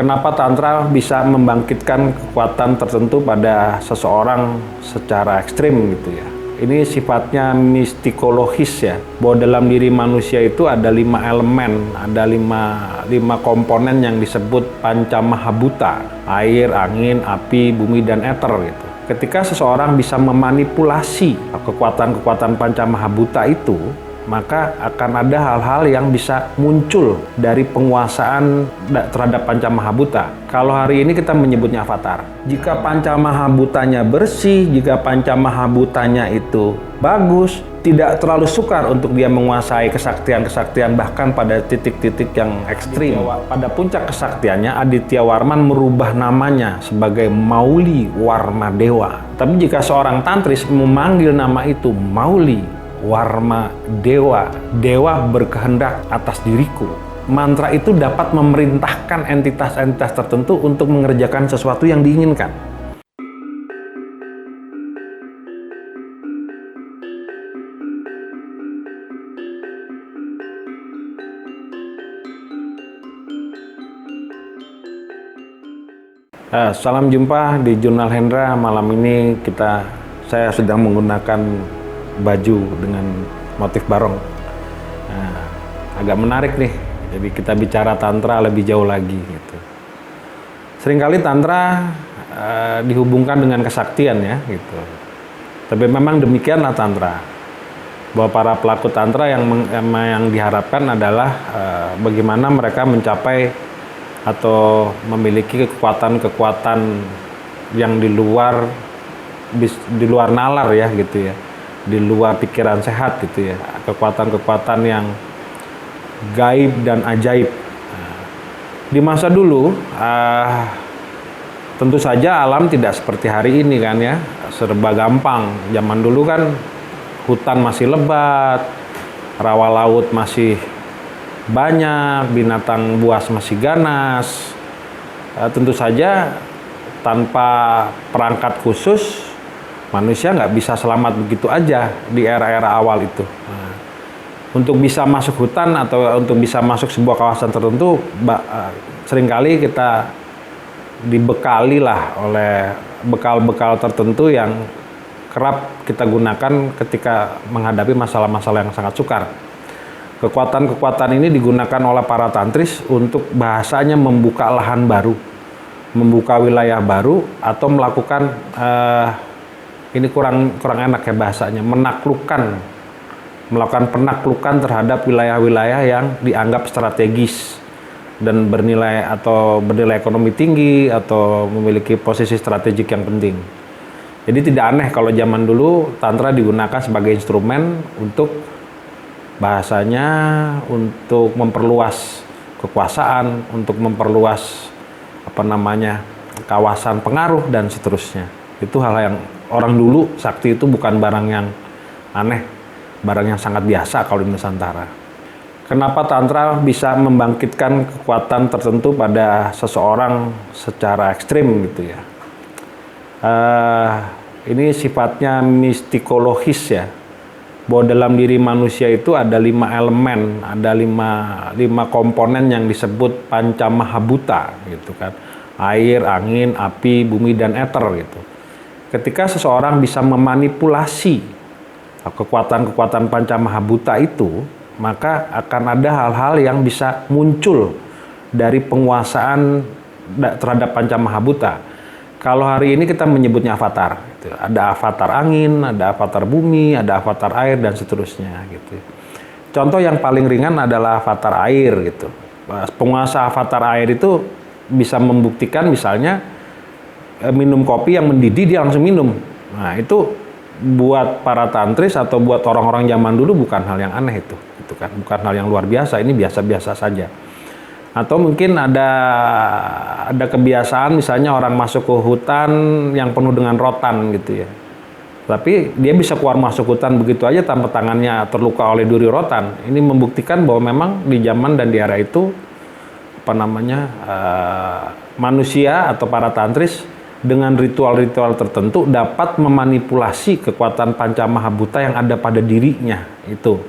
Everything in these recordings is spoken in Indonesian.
Kenapa Tantra bisa membangkitkan kekuatan tertentu pada seseorang secara ekstrim gitu ya. Ini sifatnya mistikologis ya, bahwa dalam diri manusia itu ada 5 elemen, ada lima komponen yang disebut Pancamahabhuta, air, angin, api, bumi, dan ether gitu. Ketika seseorang bisa memanipulasi kekuatan-kekuatan Pancamahabhuta itu, maka akan ada hal-hal yang bisa muncul dari penguasaan terhadap Pancamahabhuta. Kalau hari ini kita menyebutnya avatar. Jika Pancamahabhutanya bersih, jika Pancamahabhutanya itu bagus, tidak terlalu sukar untuk dia menguasai kesaktian-kesaktian bahkan pada titik-titik yang ekstrim. Pada puncak kesaktiannya, Aditya Warman merubah namanya sebagai Mauli Warmadewa. Tapi jika seorang tantris memanggil nama itu Mauli Warmadewa, dewa berkehendak atas diriku. Mantra itu dapat memerintahkan entitas-entitas tertentu untuk mengerjakan sesuatu yang diinginkan. Salam jumpa di Jurnal Hendra. Malam ini saya sedang menggunakan baju dengan motif barong. Agak menarik nih. Jadi kita bicara Tantra lebih jauh lagi gitu. Seringkali Tantra dihubungkan dengan kesaktian ya gitu. Tapi memang demikianlah Tantra. Bahwa para pelaku Tantra yang diharapkan adalah bagaimana mereka mencapai atau memiliki kekuatan-kekuatan yang di luar nalar ya gitu ya, di luar pikiran sehat gitu ya, kekuatan-kekuatan yang gaib dan ajaib. Di masa dulu tentu saja alam tidak seperti hari ini kan ya, serba gampang. Zaman dulu kan hutan masih lebat, rawa laut masih banyak, binatang buas masih ganas. Tentu saja tanpa perangkat khusus manusia nggak bisa selamat begitu aja di era-era awal itu. Untuk bisa masuk hutan atau untuk bisa masuk sebuah kawasan tertentu, seringkali kita dibekali lah oleh bekal-bekal tertentu yang kerap kita gunakan ketika menghadapi masalah-masalah yang sangat sukar. Kekuatan-kekuatan ini digunakan oleh para tantris untuk bahasanya membuka lahan baru, membuka wilayah baru, atau melakukan ini kurang enak ya bahasanya, melakukan penaklukan terhadap wilayah-wilayah yang dianggap strategis dan bernilai ekonomi tinggi atau memiliki posisi strategik yang penting. Jadi tidak aneh kalau zaman dulu Tantra digunakan sebagai instrumen untuk bahasanya untuk memperluas kekuasaan, untuk memperluas kawasan pengaruh dan seterusnya. Itu hal yang orang dulu, sakti itu bukan barang yang aneh, barang yang sangat biasa kalau di Nusantara. Kenapa Tantra bisa membangkitkan kekuatan tertentu pada seseorang secara ekstrim gitu ya. Ini sifatnya mistikologis ya. Bahwa dalam diri manusia itu ada 5 elemen, ada lima komponen yang disebut Pancamahabhuta gitu kan. Air, angin, api, bumi, dan ether gitu. Ketika seseorang bisa memanipulasi kekuatan-kekuatan Pancamahabhuta itu, maka akan ada hal-hal yang bisa muncul dari penguasaan terhadap Pancamahabhuta. Kalau hari ini kita menyebutnya avatar, gitu. Ada avatar angin, ada avatar bumi, ada avatar air, dan seterusnya. Gitu. Contoh yang paling ringan adalah avatar air. Gitu. Penguasa avatar air itu bisa membuktikan misalnya minum kopi yang mendidih dia langsung minum. Nah itu buat para tantris atau buat orang-orang zaman dulu bukan hal yang aneh itu kan, bukan hal yang luar biasa, ini biasa-biasa saja. Atau mungkin ada kebiasaan misalnya orang masuk ke hutan yang penuh dengan rotan gitu ya. Tapi dia bisa keluar masuk hutan begitu aja tanpa tangannya terluka oleh duri rotan. Ini membuktikan bahwa memang di zaman dan di era itu manusia atau para tantris dengan ritual-ritual tertentu dapat memanipulasi kekuatan Pancamahabhuta yang ada pada dirinya itu.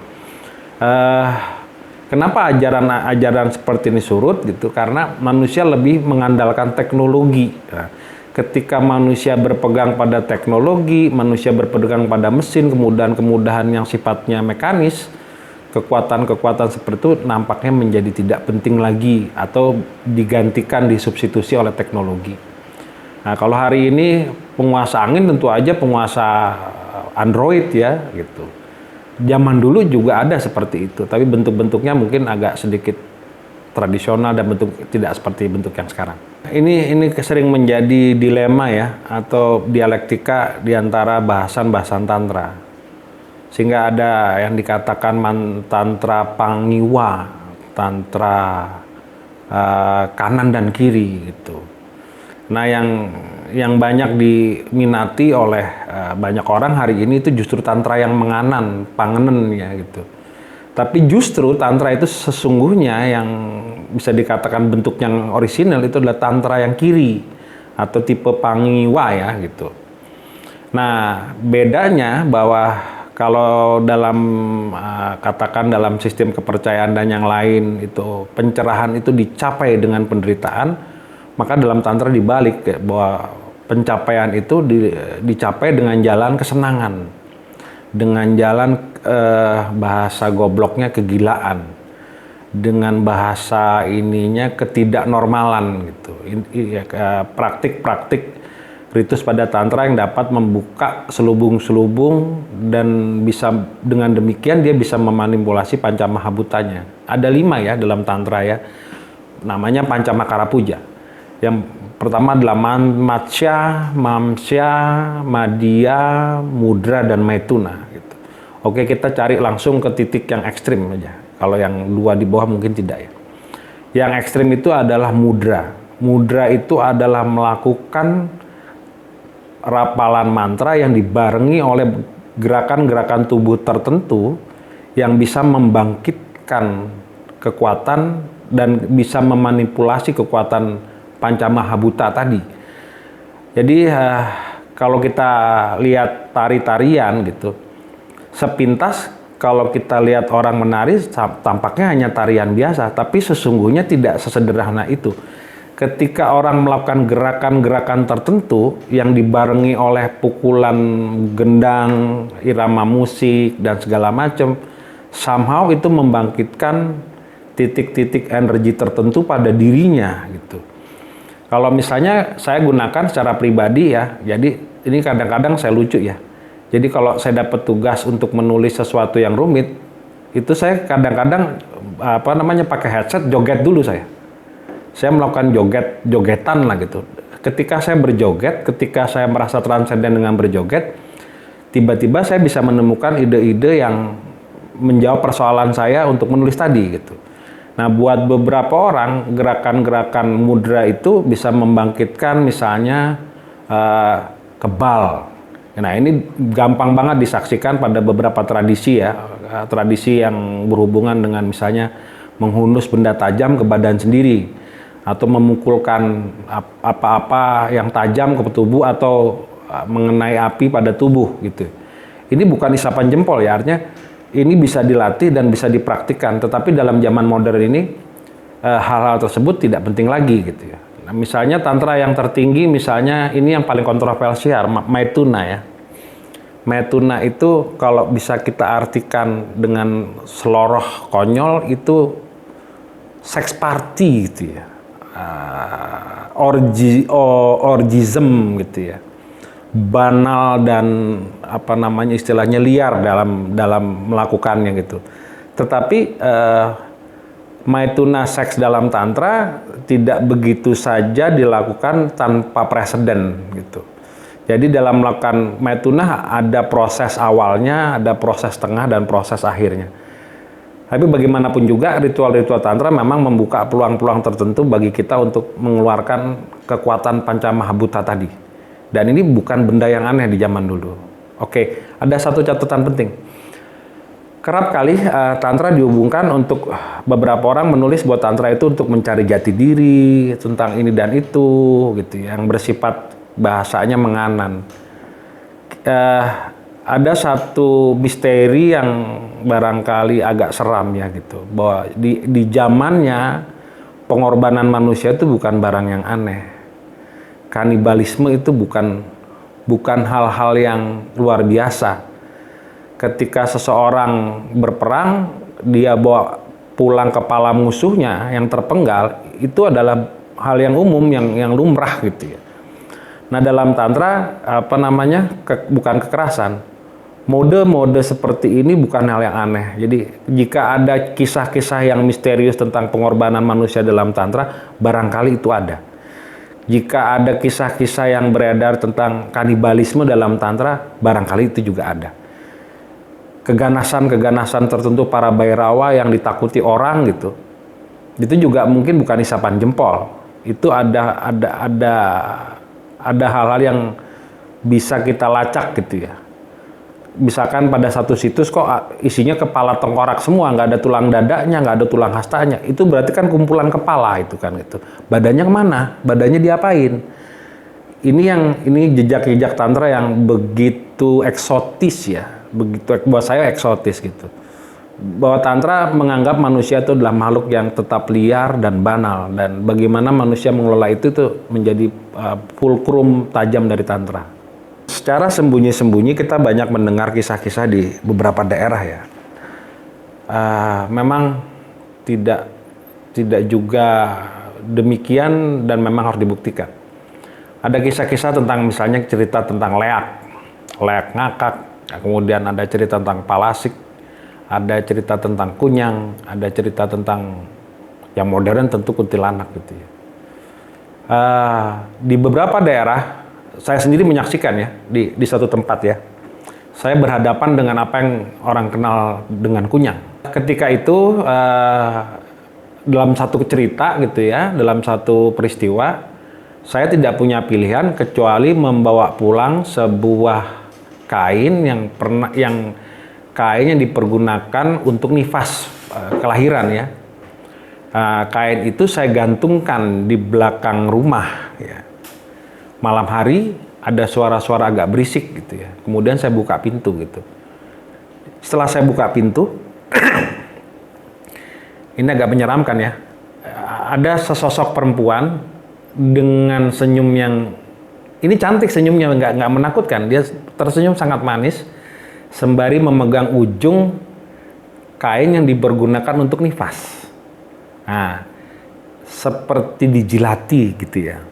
Kenapa ajaran seperti ini surut gitu? Karena manusia lebih mengandalkan teknologi. Nah, ketika manusia berpegang pada teknologi, manusia berpegang pada mesin, kemudahan-kemudahan yang sifatnya mekanis, kekuatan-kekuatan seperti itu nampaknya menjadi tidak penting lagi atau digantikan, disubstitusi oleh teknologi. Nah, kalau hari ini penguasa angin tentu aja penguasa Android ya gitu. Zaman dulu juga ada seperti itu, tapi bentuk-bentuknya mungkin agak sedikit tradisional dan bentuk tidak seperti bentuk yang sekarang. Ini sering menjadi dilema ya, atau dialektika di antara bahasan-bahasan tantra. Sehingga ada yang dikatakan tantra pangiwa, tantra kanan dan kiri gitu. Nah, yang banyak diminati oleh banyak orang hari ini itu justru tantra yang menganan, pangenen ya gitu. Tapi justru tantra itu sesungguhnya yang bisa dikatakan bentuk yang orisinal itu adalah tantra yang kiri atau tipe pangiwa ya gitu. Nah, bedanya bahwa kalau dalam katakan dalam sistem kepercayaan dan yang lain itu pencerahan itu dicapai dengan penderitaan, maka dalam tantra dibalik bahwa pencapaian itu dicapai dengan jalan kesenangan, dengan jalan bahasa gobloknya kegilaan, dengan bahasa ininya ketidaknormalan gitu. Praktik-praktik ritus pada tantra yang dapat membuka selubung-selubung dan bisa dengan demikian dia bisa memanipulasi pancamahabhutanya. Ada 5 ya dalam tantra ya, namanya Pancamakara Puja. Yang pertama adalah Matsya, Mamsya, Madhya, Mudra, dan Maituna. Gitu. Oke, kita cari langsung ke titik yang ekstrim aja. Kalau yang 2 di bawah mungkin tidak ya. Yang ekstrim itu adalah mudra. Mudra itu adalah melakukan rapalan mantra yang dibarengi oleh gerakan-gerakan tubuh tertentu yang bisa membangkitkan kekuatan dan bisa memanipulasi kekuatan pancamahabhuta tadi. Jadi kalau kita lihat tari-tarian gitu, sepintas kalau kita lihat orang menari tampaknya hanya tarian biasa, tapi sesungguhnya tidak sesederhana itu. Ketika orang melakukan gerakan-gerakan tertentu yang dibarengi oleh pukulan gendang, irama musik, dan segala macam, somehow itu membangkitkan titik-titik energi tertentu pada dirinya gitu. Kalau misalnya saya gunakan secara pribadi ya, jadi ini kadang-kadang saya lucu ya. Jadi kalau saya dapat tugas untuk menulis sesuatu yang rumit, itu saya kadang-kadang pakai headset, joget dulu saya. Saya melakukan jogetan lah gitu. Ketika saya berjoget, ketika saya merasa transenden dengan berjoget, tiba-tiba saya bisa menemukan ide-ide yang menjawab persoalan saya untuk menulis tadi gitu. Nah, buat beberapa orang, gerakan-gerakan mudra itu bisa membangkitkan misalnya kebal. Nah, ini gampang banget disaksikan pada beberapa tradisi ya. Tradisi yang berhubungan dengan misalnya menghunus benda tajam ke badan sendiri, atau memukulkan apa-apa yang tajam ke tubuh atau mengenai api pada tubuh gitu. Ini bukan isapan jempol ya, artinya ini bisa dilatih dan bisa dipraktikkan, tetapi dalam zaman modern ini hal-hal tersebut tidak penting lagi gitu ya. Nah, misalnya tantra yang tertinggi, misalnya ini yang paling kontroversial, Maituna ya. Maituna itu kalau bisa kita artikan dengan seloroh konyol itu sex party gitu ya. Orgism gitu ya, banal dan istilahnya liar dalam melakukannya gitu. Tetapi Maituna seks dalam tantra tidak begitu saja dilakukan tanpa preseden gitu. Jadi dalam melakukan Maituna ada proses awalnya, ada proses tengah dan proses akhirnya. Tapi bagaimanapun juga ritual-ritual tantra memang membuka peluang-peluang tertentu bagi kita untuk mengeluarkan kekuatan pancamahabhuta tadi. Dan ini bukan benda yang aneh di zaman dulu. Oke, ada satu catatan penting. Kerap kali tantra dihubungkan untuk beberapa orang menulis bahwa tantra itu untuk mencari jati diri, tentang ini dan itu gitu, yang bersifat bahasanya menganan. ada satu misteri yang barangkali agak seram ya gitu, bahwa di zamannya pengorbanan manusia itu bukan barang yang aneh. Kanibalisme itu bukan hal-hal yang luar biasa. Ketika seseorang berperang, dia bawa pulang kepala musuhnya yang terpenggal, itu adalah hal yang umum, yang lumrah gitu ya. Nah, dalam tantra bukan kekerasan. Mode-mode seperti ini bukan hal yang aneh. Jadi jika ada kisah-kisah yang misterius tentang pengorbanan manusia dalam tantra, barangkali itu ada. Jika ada kisah-kisah yang beredar tentang kanibalisme dalam tantra, barangkali itu juga ada. Keganasan-keganasan tertentu para Bhairava yang ditakuti orang gitu, itu juga mungkin bukan isapan jempol. Itu ada hal-hal yang bisa kita lacak gitu ya. Misalkan pada satu situs kok isinya kepala tengkorak semua, nggak ada tulang dadanya, nggak ada tulang hastanya, itu berarti kan kumpulan kepala itu kan gitu. Badannya kemana? Badannya diapain? Ini jejak-jejak tantra yang begitu eksotis ya, begitu buat saya eksotis gitu. Bahwa tantra menganggap manusia itu adalah makhluk yang tetap liar dan banal, dan bagaimana manusia mengelola itu tuh menjadi fulcrum tajam dari tantra. Secara sembunyi-sembunyi kita banyak mendengar kisah-kisah di beberapa daerah ya. Memang tidak juga demikian dan memang harus dibuktikan. Ada kisah-kisah tentang misalnya cerita tentang leak ngakak, kemudian ada cerita tentang palasik, ada cerita tentang kunyang, ada cerita tentang yang modern tentu kuntilanak gitu ya. Di beberapa daerah saya sendiri menyaksikan ya, di satu tempat ya, saya berhadapan dengan apa yang orang kenal dengan kunyang. Ketika itu dalam satu cerita gitu ya, dalam satu peristiwa, saya tidak punya pilihan kecuali membawa pulang sebuah kain yang kain yang dipergunakan untuk nifas kelahiran ya. Kain itu saya gantungkan di belakang rumah ya. Malam hari ada suara-suara agak berisik gitu ya. Kemudian saya buka pintu gitu. Setelah saya buka pintu, ini agak menyeramkan ya. Ada sesosok perempuan dengan senyum yang ini cantik, senyumnya nggak menakutkan. Dia tersenyum sangat manis sembari memegang ujung kain yang dipergunakan untuk nifas. Nah, seperti dijilati gitu ya.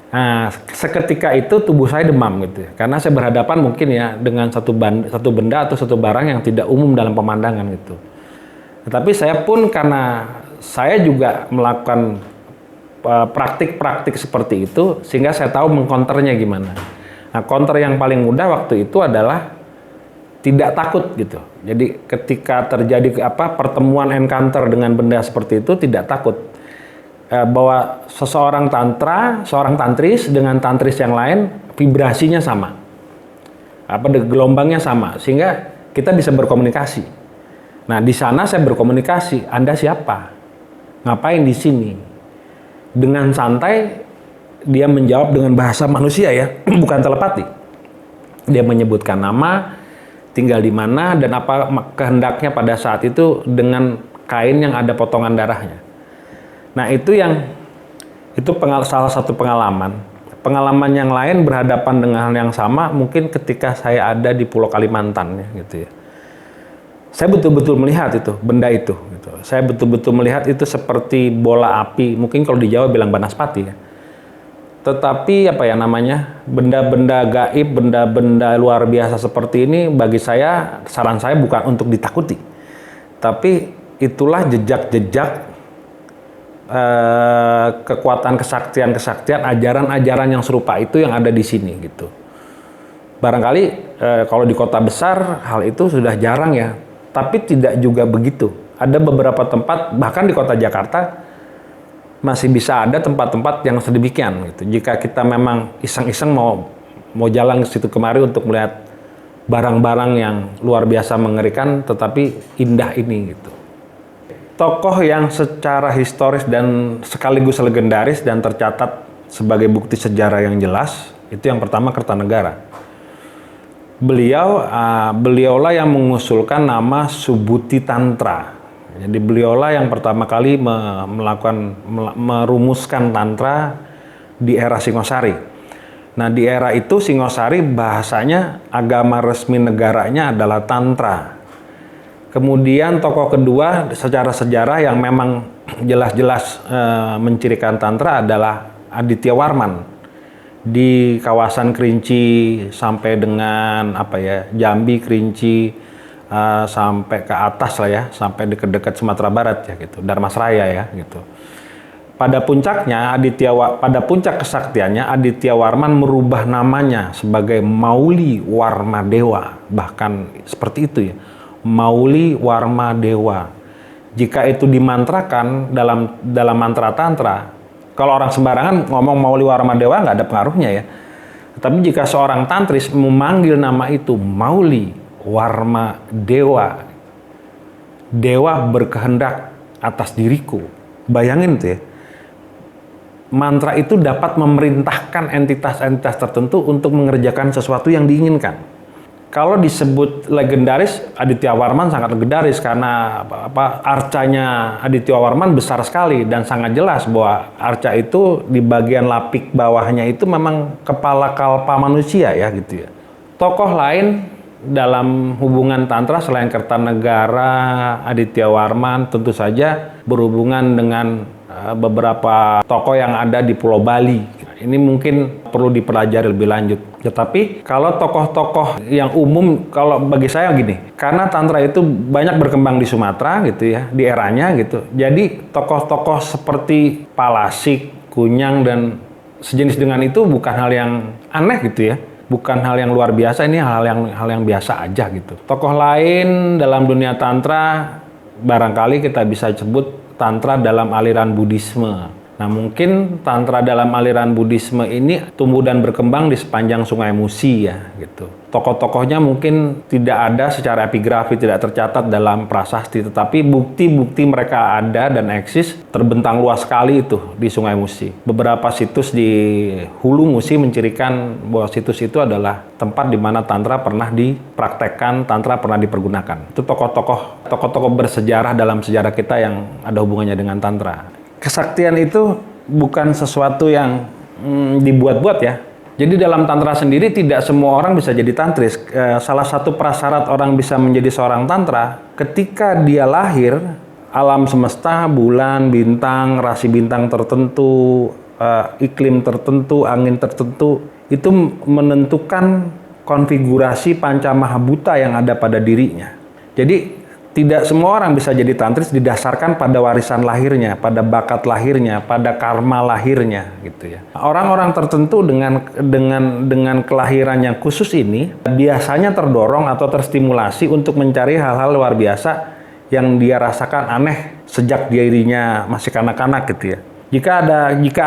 Nah, seketika itu tubuh saya demam gitu ya, karena saya berhadapan mungkin ya dengan satu benda atau satu barang yang tidak umum dalam pemandangan gitu. Tetapi saya pun karena saya juga melakukan praktik-praktik seperti itu, sehingga saya tahu mengkonternya gimana. Nah, counter yang paling mudah waktu itu adalah tidak takut gitu. Jadi ketika terjadi pertemuan encounter dengan benda seperti itu, tidak takut. Bahwa seorang tantris dengan tantris yang lain vibrasinya sama, gelombangnya sama, sehingga kita bisa berkomunikasi. Nah, di sana saya berkomunikasi, Anda siapa? Ngapain di sini? Dengan santai dia menjawab dengan bahasa manusia ya, bukan telepati. Dia menyebutkan nama, tinggal di mana, dan apa kehendaknya pada saat itu dengan kain yang ada potongan darahnya. Nah, itu salah satu pengalaman. Pengalaman yang lain berhadapan dengan hal yang sama mungkin ketika saya ada di Pulau Kalimantan ya, gitu ya. Saya betul-betul melihat itu, benda itu gitu. Saya betul-betul melihat itu seperti bola api, mungkin kalau di Jawa bilang banaspati ya. Tetapi benda-benda gaib, benda-benda luar biasa seperti ini bagi saya, saran saya bukan untuk ditakuti. Tapi itulah jejak-jejak kekuatan kesaktian, ajaran-ajaran yang serupa itu yang ada di sini gitu. Barangkali kalau di kota besar hal itu sudah jarang ya, tapi tidak juga begitu. Ada beberapa tempat, bahkan di kota Jakarta masih bisa ada tempat-tempat yang sedemikian gitu. Jika kita memang iseng-iseng mau jalan ke situ kemari untuk melihat barang-barang yang luar biasa mengerikan tetapi indah ini gitu. Tokoh yang secara historis dan sekaligus legendaris dan tercatat sebagai bukti sejarah yang jelas, itu yang pertama Kertanegara. Beliaulah yang mengusulkan nama Subhuti Tantra. Jadi beliaulah yang pertama kali merumuskan tantra di era Singosari. Nah, di era itu Singosari bahasanya agama resmi negaranya adalah tantra. Kemudian tokoh kedua secara sejarah yang memang jelas-jelas mencirikan tantra adalah Aditya Warman. Di kawasan Kerinci sampai dengan Jambi, Kerinci, sampai ke atas lah ya, sampai dekat-dekat Sumatera Barat ya gitu, Dharmasraya ya gitu. Pada puncaknya pada puncak kesaktiannya Aditya Warman merubah namanya sebagai Mauli Warmadewa, bahkan seperti itu ya, Mauli Warmadewa. Jika itu dimantrakan dalam mantra tantra, kalau orang sembarangan ngomong Mauli Warmadewa nggak ada pengaruhnya ya. Tapi jika seorang tantris memanggil nama itu Mauli Warmadewa, dewa berkehendak atas diriku. Bayangin tuh ya. Mantra itu dapat memerintahkan entitas-entitas tertentu untuk mengerjakan sesuatu yang diinginkan. Kalau disebut legendaris, Aditya Warman sangat legendaris karena arcanya Aditya Warman besar sekali dan sangat jelas bahwa arca itu di bagian lapik bawahnya itu memang kepala kalpa manusia ya gitu ya. Tokoh lain dalam hubungan tantra selain Kertanegara, Aditya Warman tentu saja berhubungan dengan beberapa tokoh yang ada di Pulau Bali. Ini mungkin perlu dipelajari lebih lanjut. Tetapi kalau tokoh-tokoh yang umum, kalau bagi saya gini, karena tantra itu banyak berkembang di Sumatera gitu ya, di eranya gitu. Jadi tokoh-tokoh seperti Palasik, Kunyang dan sejenis dengan itu bukan hal yang aneh gitu ya. Bukan hal yang luar biasa, ini hal yang biasa aja gitu. Tokoh lain dalam dunia tantra barangkali kita bisa sebut tantra dalam aliran Buddhisme. Nah, mungkin tantra dalam aliran Buddhisme ini tumbuh dan berkembang di sepanjang Sungai Musi ya gitu. Tokoh-tokohnya mungkin tidak ada secara epigrafi, tidak tercatat dalam prasasti, tetapi bukti-bukti mereka ada dan eksis terbentang luas sekali itu di Sungai Musi. Beberapa situs di hulu Musi mencirikan bahwa situs itu adalah tempat di mana tantra pernah dipraktekkan, tantra pernah dipergunakan. Itu tokoh-tokoh bersejarah dalam sejarah kita yang ada hubungannya dengan tantra. Kesaktian itu bukan sesuatu yang dibuat-buat ya. Jadi dalam tantra sendiri tidak semua orang bisa jadi tantris. Salah satu prasyarat orang bisa menjadi seorang tantra, ketika dia lahir, alam semesta, bulan, bintang, rasi bintang tertentu, iklim tertentu, angin tertentu, itu menentukan konfigurasi panca mahabhuta yang ada pada dirinya. Jadi tidak semua orang bisa jadi tantris didasarkan pada warisan lahirnya, pada bakat lahirnya, pada karma lahirnya gitu ya. Orang-orang tertentu dengan kelahiran yang khusus ini biasanya terdorong atau terstimulasi untuk mencari hal-hal luar biasa yang dia rasakan aneh sejak dirinya masih kanak-kanak gitu ya. Jika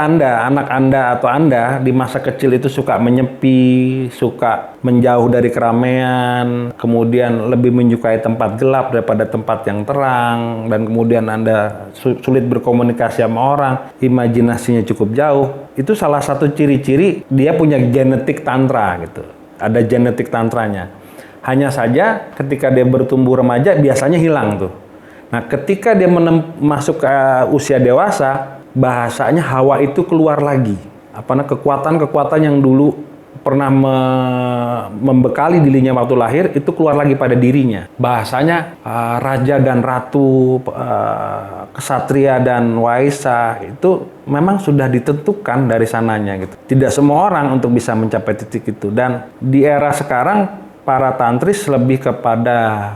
anak Anda atau Anda di masa kecil itu suka menyepi, suka menjauh dari keramaian, kemudian lebih menyukai tempat gelap daripada tempat yang terang, dan kemudian Anda sulit berkomunikasi sama orang, imajinasinya cukup jauh, itu salah satu ciri-ciri dia punya genetik tantra gitu. Ada genetik tantranya. Hanya saja ketika dia bertumbuh remaja biasanya hilang tuh. Nah, ketika dia masuk ke usia dewasa, bahasanya hawa itu keluar lagi. Kekuatan-kekuatan yang dulu pernah membekali dirinya waktu lahir itu keluar lagi pada dirinya. Bahasanya raja dan ratu, kesatria dan waisa itu memang sudah ditentukan dari sananya gitu. Tidak semua orang untuk bisa mencapai titik itu. Dan di era sekarang para tantris lebih kepada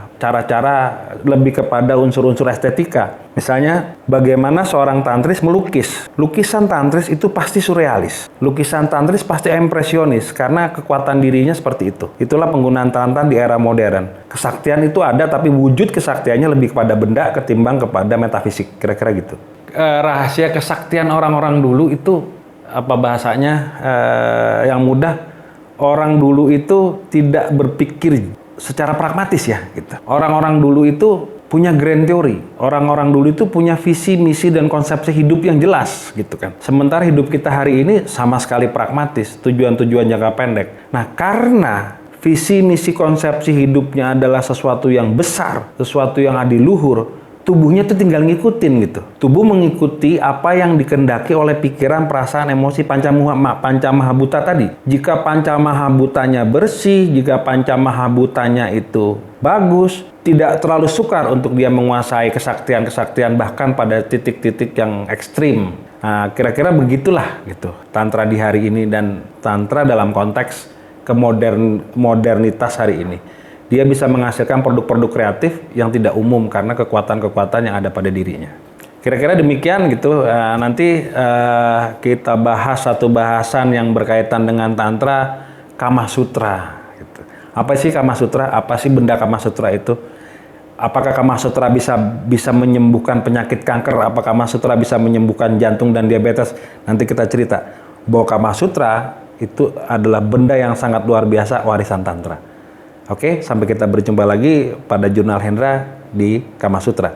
lebih kepada unsur-unsur estetika. Misalnya, bagaimana seorang tantris melukis. Lukisan tantris itu pasti surrealis. Lukisan tantris pasti impresionis, karena kekuatan dirinya seperti itu. Itulah penggunaan tantra di era modern. Kesaktian itu ada, tapi wujud kesaktiannya lebih kepada benda ketimbang kepada metafisik. Kira-kira gitu. Rahasia kesaktian orang-orang dulu itu, yang mudah, orang dulu itu tidak berpikir secara pragmatis ya gitu. Orang-orang dulu itu punya grand theory. Orang-orang dulu itu punya visi, misi, dan konsepsi hidup yang jelas gitu kan. Sementara hidup kita hari ini sama sekali pragmatis, tujuan-tujuan jangka pendek. Nah, karena visi misi konsepsi hidupnya adalah sesuatu yang besar, sesuatu yang adiluhur, tubuhnya tuh tinggal ngikutin gitu. Tubuh mengikuti apa yang dikendaki oleh pikiran, perasaan, emosi pancamahabhuta tadi. Jika pancamahabhutanya bersih, jika pancamahabhutanya itu bagus, tidak terlalu sukar untuk dia menguasai kesaktian-kesaktian bahkan pada titik-titik yang ekstrim. Nah, kira-kira begitulah gitu tantra di hari ini dan tantra dalam konteks modernitas hari ini. Dia bisa menghasilkan produk-produk kreatif yang tidak umum karena kekuatan-kekuatan yang ada pada dirinya. Kira-kira demikian gitu. Nanti kita bahas satu bahasan yang berkaitan dengan tantra, Kama Sutra. Gitu. Apa sih Kama Sutra? Apa sih benda Kama Sutra itu? Apakah Kama Sutra bisa menyembuhkan penyakit kanker? Apakah Kama Sutra bisa menyembuhkan jantung dan diabetes? Nanti kita cerita bahwa Kama Sutra itu adalah benda yang sangat luar biasa, warisan tantra. Oke, sampai kita berjumpa lagi pada Jurnal Hendra di Kama Sutra.